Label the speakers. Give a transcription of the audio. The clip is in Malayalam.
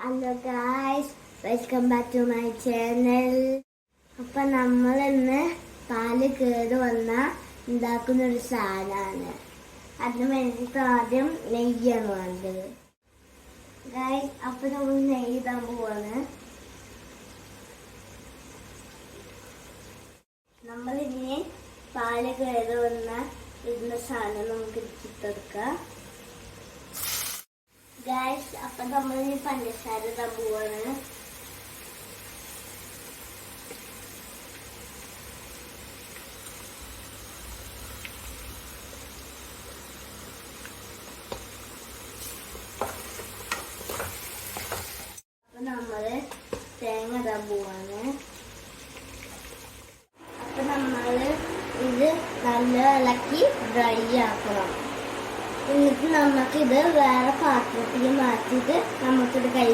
Speaker 1: Hello guys, welcome back to my channel. അപ്പൊ നമ്മൾ ഇന്ന് പാല് കേട് വന്ന ഉണ്ടാക്കുന്ന ഒരു സാധനമാണ്. അതിന് വേണ്ടിയിട്ട് ആദ്യം നെയ്യാണ് വേണ്ടത് ഗായ്സ്. അപ്പൊ നമ്മൾ നെയ്യ് ഇടാൻ പോവാണ്. നമ്മളിനി പാല് കേട് വന്ന ഇടുന്ന സാധനം നമുക്ക് ഇട്ടെടുക്കാം ഗായ്സ്. അപ്പൊ നമ്മൾ ഈ പഞ്ചസാര ഇടാൻ പോവാണ്. അപ്പൊ നമ്മള് തേങ്ങ ഇടാൻ പോവാണ്. അപ്പൊ നമ്മള് ഇത് നല്ല ഇളക്കി ഡ്രൈ ആക്കണം. എന്നിട്ട് നമുക്കിത് വേറെ പാത്രത്തിൽ മാറ്റിയിട്ട് നമുക്കിത് കൈ